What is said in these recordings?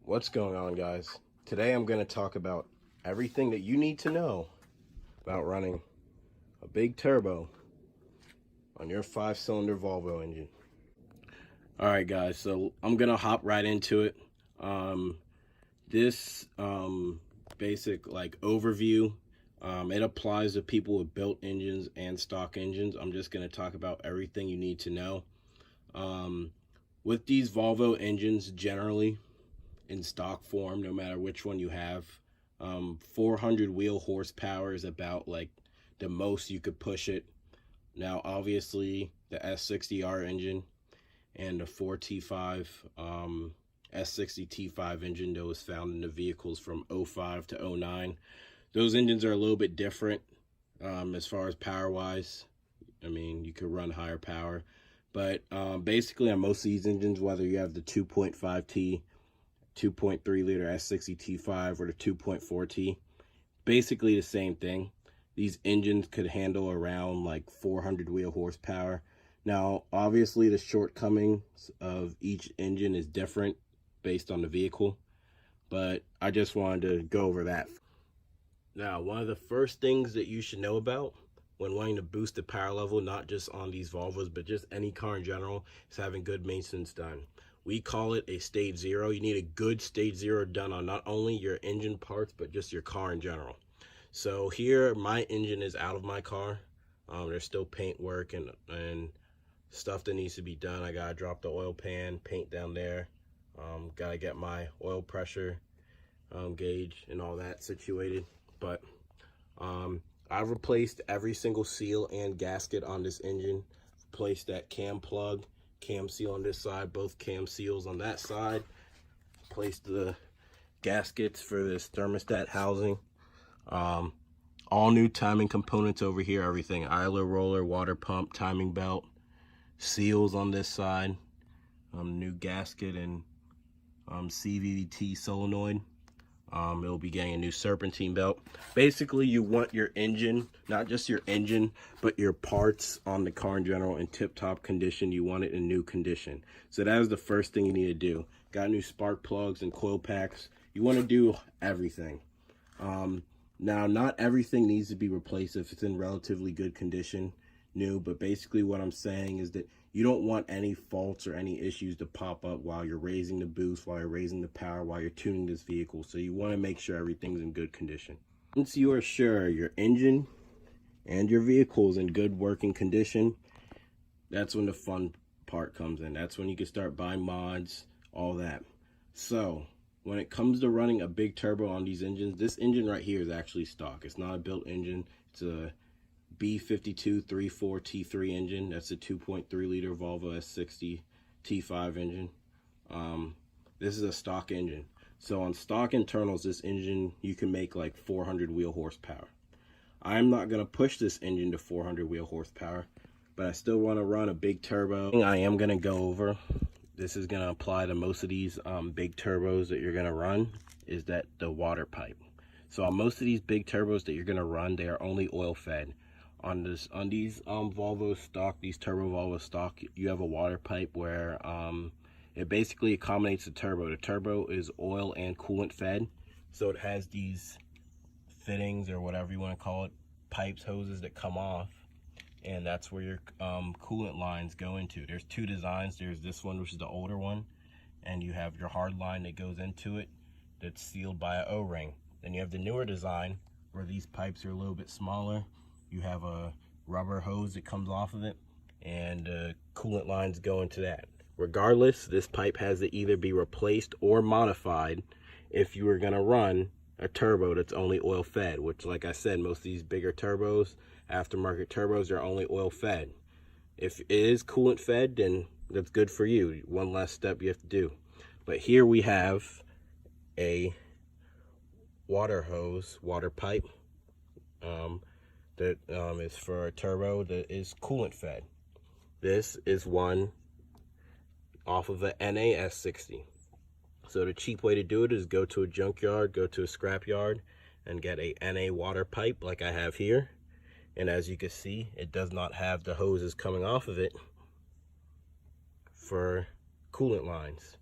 What's going on, guys? Today I'm going to talk about everything that you need to know about running a big turbo on your 5-cylinder Volvo engine. Alright guys, so I'm going to hop right into it. This basic overview, it applies to people with built engines and stock engines. I'm just going to talk about everything you need to know. With these Volvo engines, generally in stock form, no matter which one you have, 400 wheel horsepower is about like the most you could push it. Now obviously the S60R engine and the 4T5 S60 T5 engine that was found in the vehicles from 05 to 09, those engines are a little bit different as far as power wise. I mean, you could run higher power, but basically on most of these engines, whether you have the 2.5T, 2.3 liter S60 T5 or the 2.4T, basically the same thing. These engines could handle around like 400 wheel horsepower. Now obviously the shortcomings of each engine is different based on the vehicle, but I just wanted to go over that. Now, one of the first things that you should know about when wanting to boost the power level, not just on these Volvos but just any car in general, is having good maintenance done. We call it a stage zero. You need a good stage zero done on not only your engine parts, but just your car in general. So here, my engine is out of my car. There's still paint work and stuff that needs to be done. I gotta drop the oil pan, paint down there. Gotta get my oil pressure gauge and all that situated. But I've replaced every single seal and gasket on this engine. Replaced that cam plug, cam seal on this side, both cam seals on that side. Placed the gaskets for this thermostat housing. All new timing components over here, everything. Idler roller, water pump, timing belt, seals on this side, new gasket and CVT solenoid. It'll be getting a new serpentine belt. Basically, you want your engine, not just your engine, but your parts on the car in general in tip-top condition. You want it in new condition. So that is the first thing you need to do. Got new spark plugs and coil packs. You want to do everything. Now, not everything needs to be replaced if it's in relatively good condition, new, but basically what I'm saying is that you don't want any faults or any issues to pop up while you're raising the boost, while you're raising the power, while you're tuning this vehicle. So you want to make sure everything's in good condition. Once you are sure your engine and your vehicle is in good working condition, that's when the fun part comes in. That's when you can start buying mods, all that. So when it comes to running a big turbo on these engines, this engine right here is actually stock. It's not a built engine. It's a B52 34 T3 engine. That's a 2.3 liter Volvo S60 T5 engine. This is a stock engine. So on stock internals, this engine, you can make like 400 wheel horsepower. I'm not going to push this engine to 400 wheel horsepower, but I still want to run a big turbo. I am going to go over, this is going to apply to most of these big turbos that you're going to run, is that the water pipe. So on most of these big turbos that you're going to run, they are only oil fed. On these Volvo stock, these turbo Volvo stock, you have a water pipe where it basically accommodates the turbo. The turbo is oil and coolant fed, so it has these fittings or whatever you want to call it, pipes, hoses that come off, and that's where your coolant lines go into. There's two designs. There's this one, which is the older one, and you have your hard line that goes into it that's sealed by an O-ring. Then you have the newer design where these pipes are a little bit smaller. You have a rubber hose that comes off of it, and coolant lines go into that. Regardless, this pipe has to either be replaced or modified if you were going to run a turbo that's only oil fed, which, like I said, most of these bigger turbos, aftermarket turbos, are only oil fed. If it is coolant fed, then that's good for you. One less step you have to do. But here we have a water hose, water pipe, that is for a turbo that is coolant fed. This is one off of a NA-S60. So the cheap way to do it is go to a junkyard, go to a scrap yard, and get a NA water pipe like I have here. And as you can see, it does not have the hoses coming off of it for coolant lines.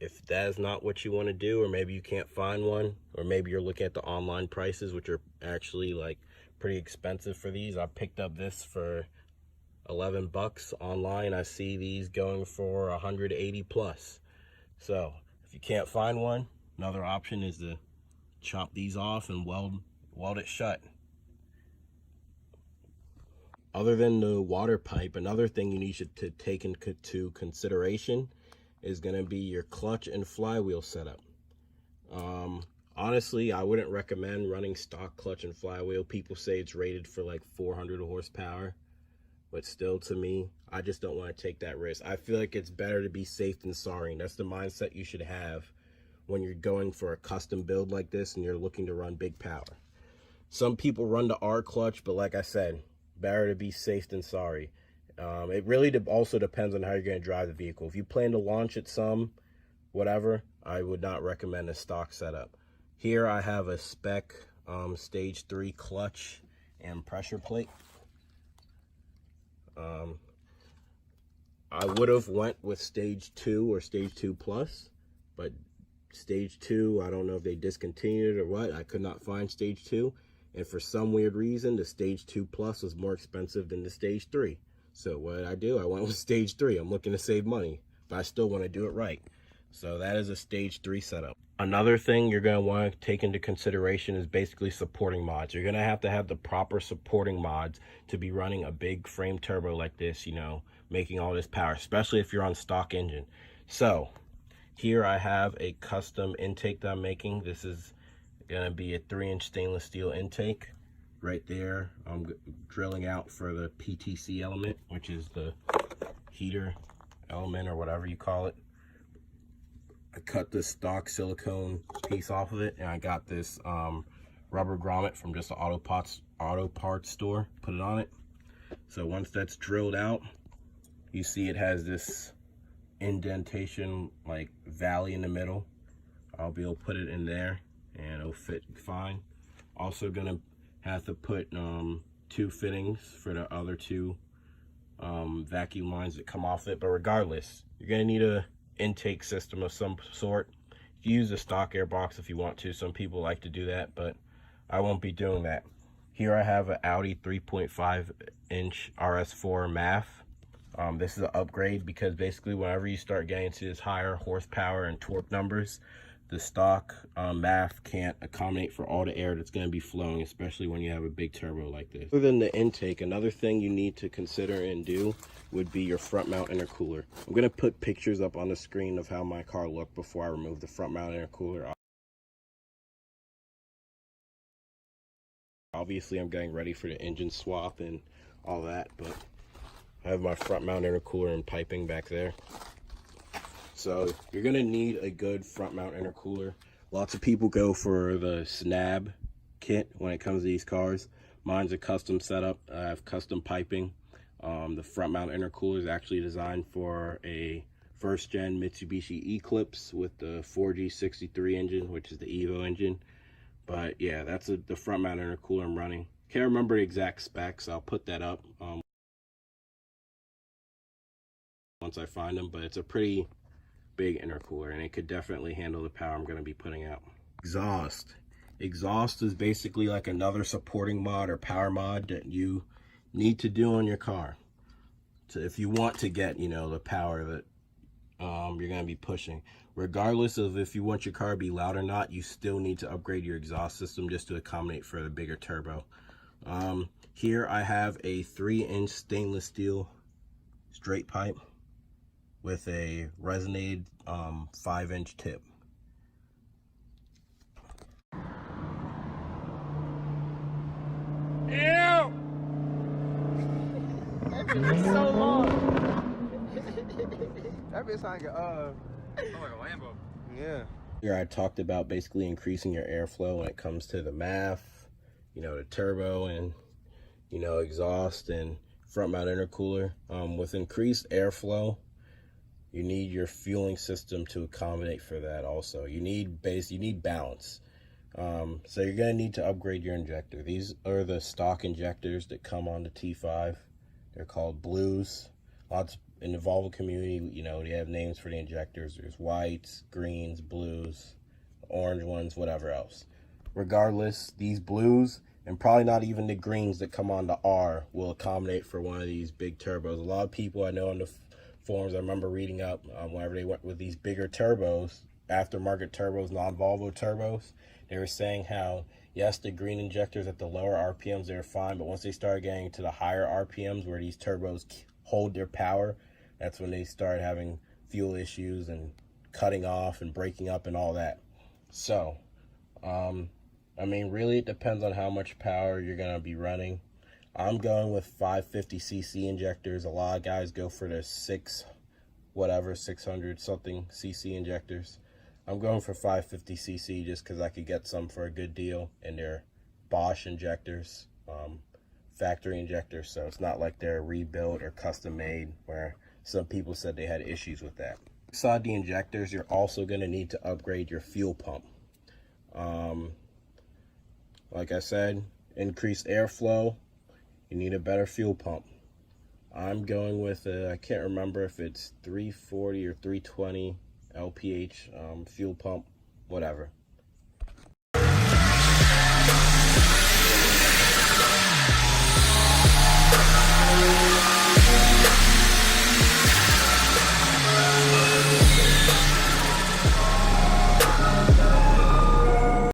if that is not what you want to do, or maybe you can't find one, or maybe you're looking at the online prices, which are actually like pretty expensive for these. I picked up this for 11 bucks online. I see these going for 180 plus. So if you can't find one, another option is to chop these off and weld it shut. Other than the water pipe, another thing you need to take into consideration is going to be your clutch and flywheel setup. Honestly, I wouldn't recommend running stock clutch and flywheel. People say it's rated for like 400 horsepower, but still, to me, I just don't want to take that risk. I feel like it's better to be safe than sorry, and that's the mindset you should have when you're going for a custom build like this and you're looking to run big power. Some people run the R clutch, but like I said, better to be safe than sorry. It really also depends on how you're going to drive the vehicle. If you plan to launch it whatever, I would not recommend a stock setup. Here I have a spec stage 3 clutch and pressure plate. I would have went with stage 2 or stage 2 plus, but stage 2, I don't know if they discontinued it or what. I could not find stage 2, and for some weird reason the stage 2 plus was more expensive than the stage 3. So what did I do? I went with stage 3. I'm looking to save money, but I still want to do it right. So that is a stage 3 setup. Another thing you're going to want to take into consideration is basically supporting mods. You're going to have the proper supporting mods to be running a big frame turbo like this, you know, making all this power, especially if you're on stock engine. So here I have a custom intake that I'm making. This is going to be a 3-inch stainless steel intake. Right there, I'm drilling out for the PTC element, which is the heater element or whatever you call it. I cut this stock silicone piece off of it, and I got this rubber grommet from just an auto parts store, put it on it. So once that's drilled out, you see it has this indentation like valley in the middle. I'll be able to put it in there and it'll fit fine. Also gonna have to put 2 fittings for the other 2 vacuum lines that come off it, but regardless, you're gonna need a intake system of some sort. You use a stock air box if you want to. Some people like to do that, but I won't be doing that. Here I have an Audi 3.5-inch RS4 MAF. This is an upgrade because basically whenever you start getting to this higher horsepower and torque numbers, the stock MAF can't accommodate for all the air that's going to be flowing, especially when you have a big turbo like this. Other than the intake, another thing you need to consider and do would be your front mount intercooler. I'm going to put pictures up on the screen of how my car looked before I remove the front mount intercooler. Obviously, I'm getting ready for the engine swap and all that, but I have my front mount intercooler and piping back there. So you're gonna need a good front mount intercooler. Lots of people go for the snab kit when it comes to these cars. Mine's a custom setup. I have custom piping. The front mount intercooler is actually designed for a first gen Mitsubishi Eclipse with the 4G63 engine, which is the Evo engine. But yeah, that's the front mount intercooler I'm running. Can't remember the exact specs. I'll put that up once I find them, but it's a pretty big intercooler and it could definitely handle the power I'm going to be putting out. Exhaust is basically like another supporting mod or power mod that you need to do on your car. So if you want to get, you know, the power that you're going to be pushing, regardless of if you want your car to be loud or not, you still need to upgrade your exhaust system just to accommodate for the bigger turbo. Here I have a 3-inch stainless steel straight pipe with a resonated 5-inch tip. Ew! That bitch is so long. That bitch like a Lambo. Yeah. Here I talked about basically increasing your airflow when it comes to the MAF, you know, the turbo and, you know, exhaust and front mount intercooler. With increased airflow, you need your fueling system to accommodate for that also. You need balance. So you're gonna need to upgrade your injector. These are the stock injectors that come on the T5. They're called blues. in the Volvo community, you know, they have names for the injectors. There's whites, greens, blues, orange ones, whatever else. Regardless, these blues and probably not even the greens that come on the R will accommodate for one of these big turbos. A lot of people I know on the forums, I remember reading up whenever they went with these bigger turbos, aftermarket turbos, non-Volvo turbos, they were saying how, yes, the green injectors at the lower RPMs, they're fine, but once they started getting to the higher RPMs where these turbos hold their power, that's when they started having fuel issues and cutting off and breaking up and all that. So, I mean, really, it depends on how much power you're going to be running. I'm going with 550cc injectors. A lot of guys go for the 600 something cc injectors. I'm going for 550cc just because I could get some for a good deal, and they're Bosch injectors, factory injectors, so it's not like they're rebuilt or custom made where some people said they had issues with that. Beside the injectors, you're also going to need to upgrade your fuel pump. Like I said, increased airflow, you need a better fuel pump. I'm going with I can't remember if it's 340 or 320 LPH fuel pump, whatever.